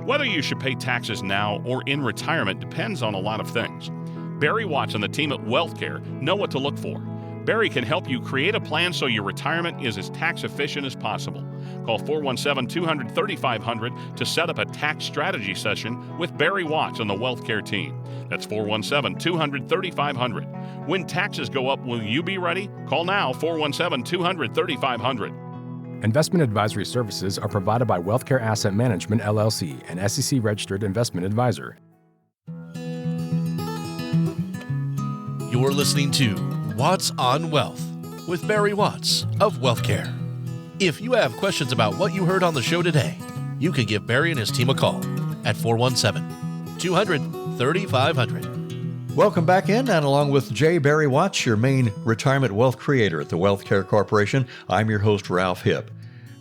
Whether you should pay taxes now or in retirement depends on a lot of things. Barry Watts and the team at WealthCare know what to look for. Barry can help you create a plan so your retirement is as tax efficient as possible. Call 417-200-3500 to set up a tax strategy session with Barry Watts and the WealthCare team. That's 417-200-3500. When taxes go up, will you be ready? Call now, 417-200-3500. Investment advisory services are provided by WealthCare Asset Management, LLC, an SEC-registered investment advisor. You're listening to Watts on Wealth with Barry Watts of WealthCare. If you have questions about what you heard on the show today, you can give Barry and his team a call at 417-200-3500. Welcome back in, and along with J. Barry Watts, your main retirement wealth creator at the Wealth Care Corporation, I'm your host, Ralph Hipp.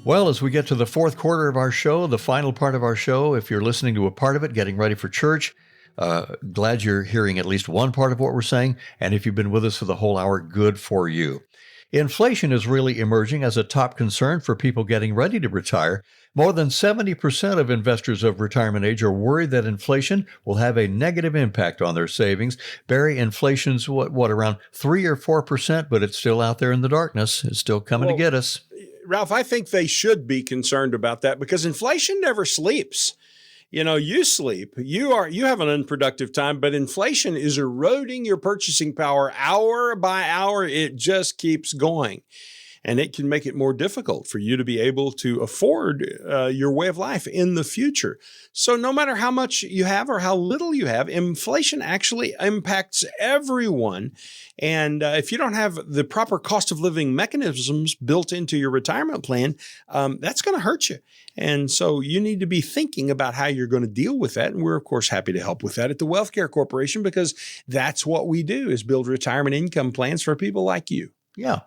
Well, as we get to the fourth quarter of our show, the final part of our show, if you're listening to a part of it, getting ready for church, glad you're hearing at least one part of what we're saying. And if you've been with us for the whole hour, good for you. Inflation is really emerging as a top concern for people getting ready to retire. More than 70% of investors of retirement age are worried that inflation will have a negative impact on their savings. Barry, inflation's around 3 or 4%, but it's still out there in the darkness. It's still coming to get us. Ralph, I think they should be concerned about that because inflation never sleeps. You know, you sleep, you have an unproductive time, but inflation is eroding your purchasing power hour by hour. It just keeps going. And it can make it more difficult for you to be able to afford your way of life in the future. So no matter how much you have or how little you have, inflation actually impacts everyone. And if you don't have the proper cost of living mechanisms built into your retirement plan, that's going to hurt you. And so you need to be thinking about how you're going to deal with that. And we're, of course, happy to help with that at the Wealth Care Corporation because that's what we do is build retirement income plans for people like you. Yeah.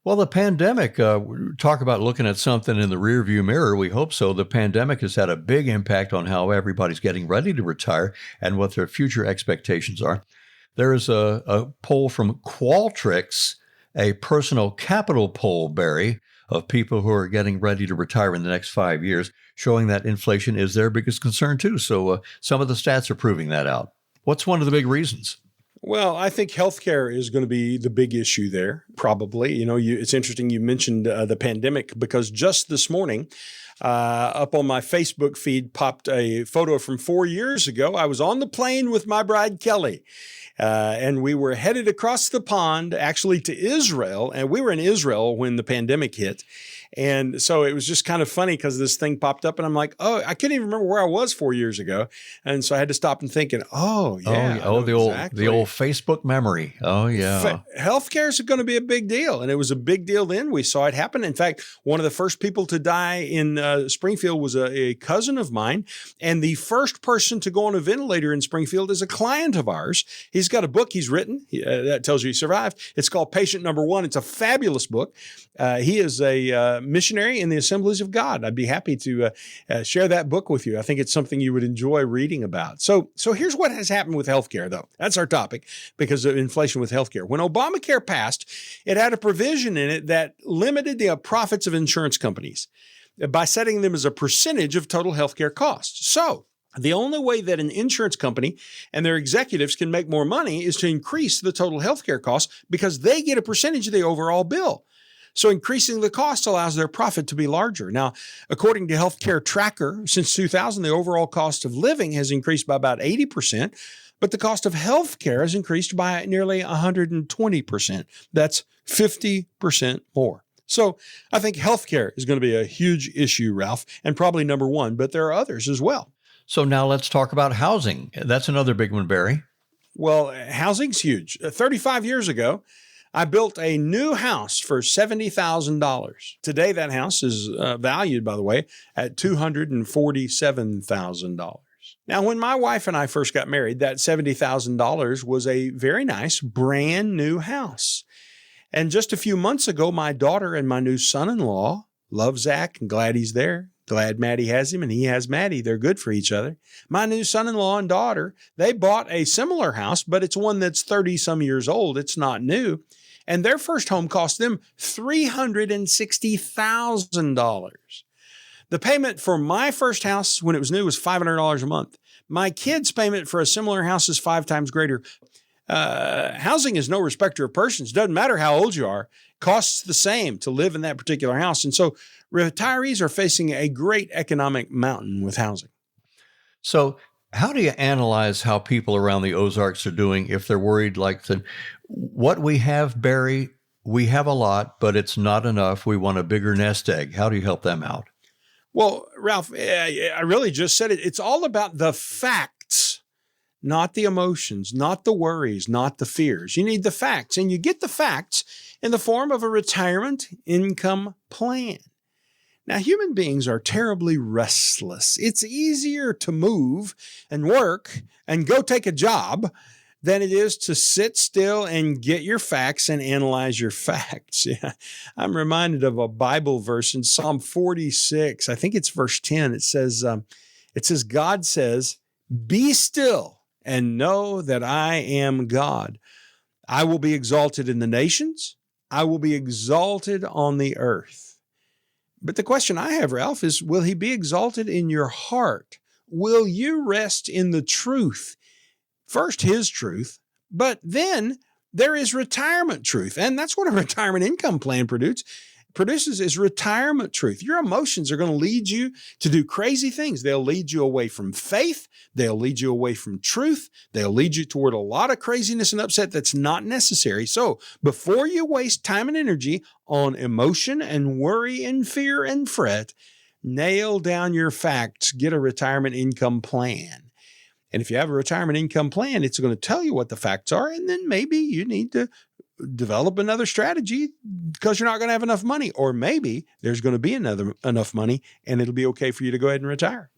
Well, the pandemic, talk about looking at something in the rearview mirror. We hope so. The pandemic has had a big impact on how everybody's getting ready to retire and what their future expectations are. There is a poll from Qualtrics, a personal capital poll, Barry, of people who are getting ready to retire in the next 5 years, showing that inflation is their biggest concern too. So some of the stats are proving that out. What's one of the big reasons? Well, I think healthcare is going to be the big issue there, probably. You know, it's interesting you mentioned the pandemic because just this morning, up on my Facebook feed popped a photo from 4 years ago. I was on the plane with my bride, Kelly, and we were headed across the pond, actually to Israel. And we were in Israel when the pandemic hit. And so it was just kind of funny because this thing popped up and I'm like, oh, I couldn't even remember where I was 4 years ago. And so I had to stop and think, oh, yeah. The old Facebook memory. Oh, yeah. Healthcare is going to be a big deal. And it was a big deal then. We saw it happen. In fact, one of the first people to die in Springfield was a cousin of mine. And the first person to go on a ventilator in Springfield is a client of ours. He's got a book he's written that tells you he survived. It's called Patient Number One. It's a fabulous book. He is a missionary in the Assemblies of God. I'd be happy to share that book with you. I think it's something you would enjoy reading about. So here's what has happened with healthcare, though. That's our topic because of inflation with healthcare. When Obamacare passed, it had a provision in it that limited the profits of insurance companies by setting them as a percentage of total healthcare costs. So the only way that an insurance company and their executives can make more money is to increase the total healthcare costs because they get a percentage of the overall bill. So increasing the cost allows their profit to be larger. Now, according to Healthcare Tracker, since 2000, the overall cost of living has increased by about 80%, but the cost of healthcare has increased by nearly 120%. That's 50% more. So I think healthcare is going to be a huge issue, Ralph, and probably number one, but there are others as well. So now let's talk about housing. That's another big one, Barry. Well, housing's huge. 35 years ago, I built a new house for $70,000. Today, that house is valued, by the way, at $247,000. Now, when my wife and I first got married, that $70,000 was a very nice brand new house. And just a few months ago, my daughter and my new son-in-law, love Zach and glad he's there. Glad Maddie has him and he has Maddie. They're good for each other. My new son-in-law and daughter, they bought a similar house, but it's one that's 30 some years old. It's not new. And their first home cost them $360,000. The payment for my first house when it was new was $500 a month. My kids' payment for a similar house is 5 times greater. Housing is no respecter of persons. Doesn't matter how old you are. Costs the same to live in that particular house. And so retirees are facing a great economic mountain with housing. So how do you analyze how people around the Ozarks are doing if they're worried like what we have, Barry, we have a lot, but it's not enough. We want a bigger nest egg. How do you help them out? Well, Ralph, I really just said it. It's all about the facts, not the emotions, not the worries, not the fears. You need the facts, and you get the facts in the form of a retirement income plan. Now, human beings are terribly restless. It's easier to move and work and go take a job than it is to sit still and get your facts and analyze your facts. Yeah. I'm reminded of a Bible verse in Psalm 46. I think it's verse 10. It says, God says, "Be still and know that I am God. I will be exalted in the nations. I will be exalted on the earth." But the question I have, Ralph, is will he be exalted in your heart? Will you rest in the truth? First, his truth, but then there is retirement truth. And that's what a retirement income plan produces is retirement truth. Your emotions are going to lead you to do crazy things. They'll lead you away from faith. They'll lead you away from truth. They'll lead you toward a lot of craziness and upset that's not necessary. So before you waste time and energy on emotion and worry and fear and fret, nail down your facts. Get a retirement income plan. And if you have a retirement income plan, it's going to tell you what the facts are. And then maybe you need to develop another strategy because you're not going to have enough money. Or maybe there's going to be enough money and it'll be okay for you to go ahead and retire.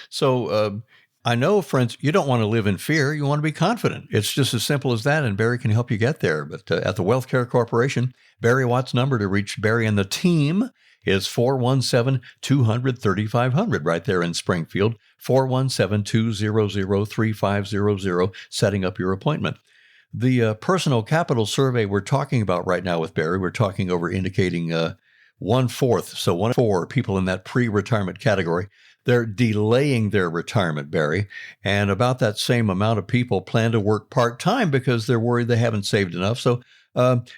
So I know, friends, you don't want to live in fear. You want to be confident. It's just as simple as that. And Barry can help you get there. But at the Wealth Care Corporation, Barry Watt's number to reach Barry and the team is 417-200-3500 right there in Springfield, 417-200-3500, setting up your appointment. The personal capital survey we're talking about right now with Barry, we're talking over indicating 1/4. So 1/4 people in that pre-retirement category, they're delaying their retirement, Barry. And about that same amount of people plan to work part-time because they're worried they haven't saved enough. So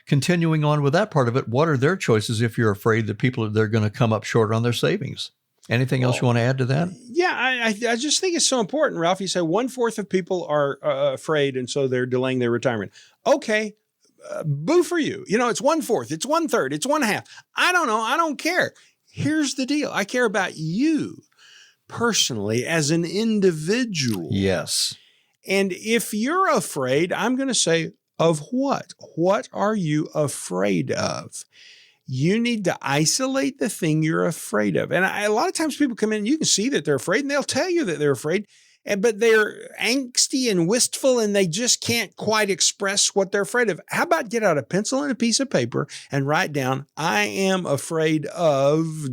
continuing on with that part of it, what are their choices if you're afraid that they're going to come up short on their savings? Anything else you want to add to that? Yeah, I just think it's so important, Ralph. You say 1/4 of people are afraid, and so they're delaying their retirement. Okay, boo for you. You know, it's 1/4, it's 1/3, it's 1/2. I don't know. I don't care. here's the deal. I care about you personally as an individual. Yes. And if you're afraid, I'm going to say, of what? What are you afraid of? You need to isolate the thing you're afraid of. And a lot of times people come in and you can see that they're afraid and they'll tell you that they're afraid, but they're angsty and wistful and they just can't quite express what they're afraid of. How about get out a pencil and a piece of paper and write down, I am afraid of ...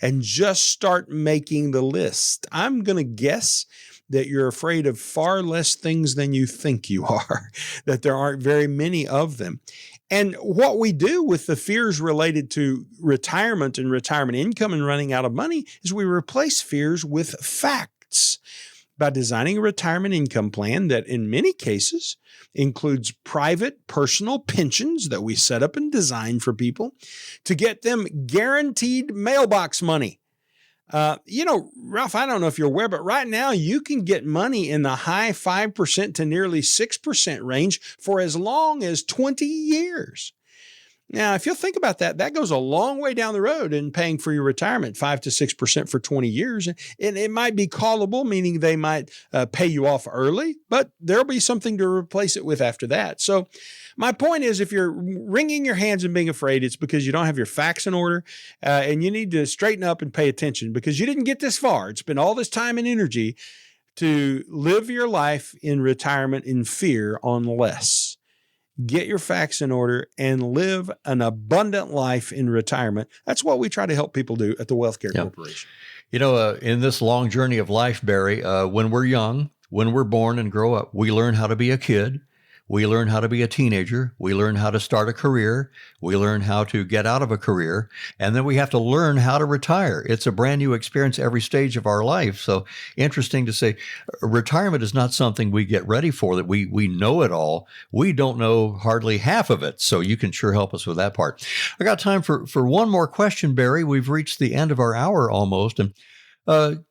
and just start making the list. I'm going to guess that you're afraid of far less things than you think you are, that there aren't very many of them. And what we do with the fears related to retirement and retirement income and running out of money is we replace fears with facts by designing a retirement income plan that in many cases includes private personal pensions that we set up and design for people to get them guaranteed mailbox money. Ralph, I don't know if you're aware, but right now you can get money in the high 5% to nearly 6% range for as long as 20 years. Now, if you'll think about that, that goes a long way down the road in paying for your retirement, 5 to 6% for 20 years. And it might be callable, meaning they might pay you off early, but there'll be something to replace it with after that. So my point is, if you're wringing your hands and being afraid, it's because you don't have your facts in order, and you need to straighten up and pay attention because you didn't get this far. It's been all this time and energy to live your life in retirement in fear on less. Get your facts in order and live an abundant life in retirement. That's what we try to help people do at the Wealth Care Corporation. In this long journey of life, Barry, when we're young, when we're born and grow up, we learn how to be a kid. We learn how to be a teenager. We learn how to start a career. We learn how to get out of a career. And then we have to learn how to retire. It's a brand new experience every stage of our life. So interesting to say, retirement is not something we get ready for, that we know it all. We don't know hardly half of it. So you can sure help us with that part. I got time for one more question, Barry. We've reached the end of our hour almost. And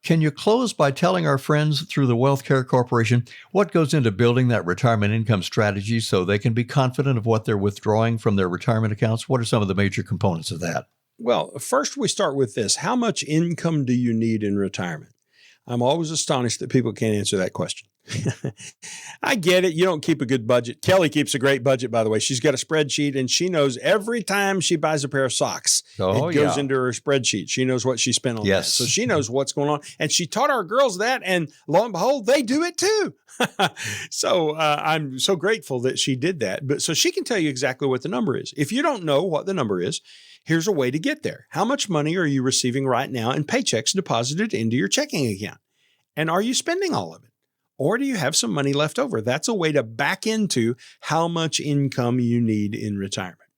can you close by telling our friends through the Wealth Care Corporation what goes into building that retirement income strategy so they can be confident of what they're withdrawing from their retirement accounts? What are some of the major components of that? Well, first we start with this. How much income do you need in retirement? I'm always astonished that people can't answer that question. I get it. You don't keep a good budget. Kelly keeps a great budget, by the way. She's got a spreadsheet and she knows every time she buys a pair of socks, it goes into her spreadsheet. She knows what she spent on that. So she knows what's going on. And she taught our girls that. And lo and behold, they do it too. So I'm so grateful that she did that. But so she can tell you exactly what the number is. If you don't know what the number is, here's a way to get there. How much money are you receiving right now in paychecks deposited into your checking account? And are you spending all of it? Or do you have some money left over? That's a way to back into how much income you need in retirement.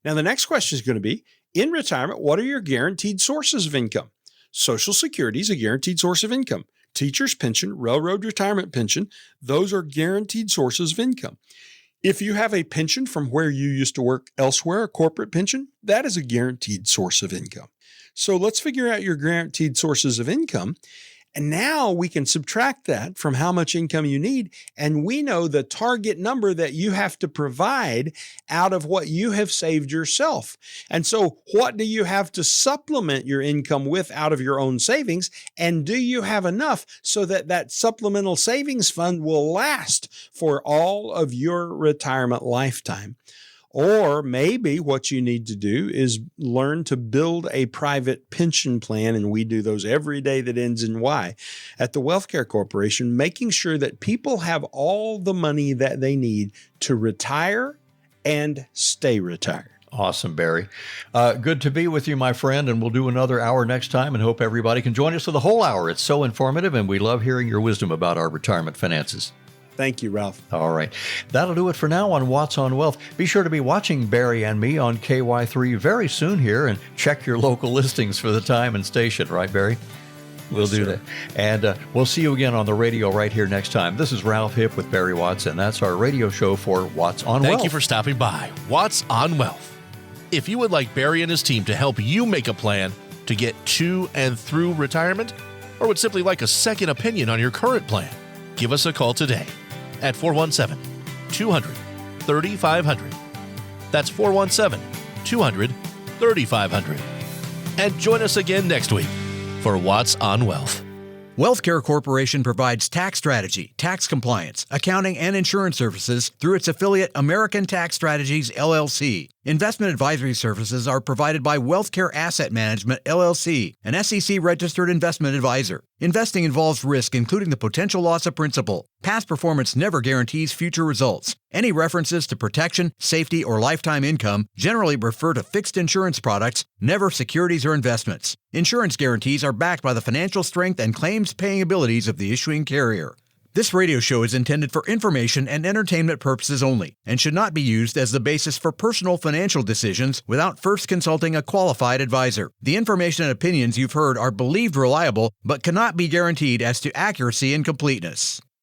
Now, the next question is going to be, in retirement, what are your guaranteed sources of income? Social Security is a guaranteed source of income. Teacher's pension, railroad retirement pension, those are guaranteed sources of income. If you have a pension from where you used to work elsewhere, a corporate pension, that is a guaranteed source of income. So let's figure out your guaranteed sources of income. And now we can subtract that from how much income you need. And we know the target number that you have to provide out of what you have saved yourself. And so what do you have to supplement your income with out of your own savings? And do you have enough so that that supplemental savings fund will last for all of your retirement lifetime? Or maybe what you need to do is learn to build a private pension plan, and we do those every day that ends in Y at the Wealth Care Corporation, making sure that people have all the money that they need to retire and stay retired. Awesome, Barry. Good to be with you, my friend, and we'll do another hour next time and hope everybody can join us for the whole hour. It's so informative, and we love hearing your wisdom about our retirement finances. Thank you, Ralph. All right. That'll do it for now on What's on Wealth. Be sure to be watching Barry and me on KY3 very soon here and check your local listings for the time and station. Right, Barry? We'll do that. And we'll see you again on the radio right here next time. This is Ralph Hipp with Barry Watts, and that's our radio show for What's on Wealth. Thank you for stopping by What's on Wealth. If you would like Barry and his team to help you make a plan to get to and through retirement, or would simply like a second opinion on your current plan, give us a call today at 417-200-3500. That's 417-200-3500. And join us again next week for Watts on Wealth. WealthCare Corporation provides tax strategy, tax compliance, accounting, and insurance services through its affiliate American Tax Strategies, LLC. Investment advisory services are provided by WealthCare Asset Management, LLC, an SEC-registered investment advisor. Investing involves risk, including the potential loss of principal. Past performance never guarantees future results. Any references to protection, safety, or lifetime income generally refer to fixed insurance products, never securities or investments. Insurance guarantees are backed by the financial strength and claims-paying abilities of the issuing carrier. This radio show is intended for information and entertainment purposes only and should not be used as the basis for personal financial decisions without first consulting a qualified advisor. The information and opinions you've heard are believed reliable but cannot be guaranteed as to accuracy and completeness.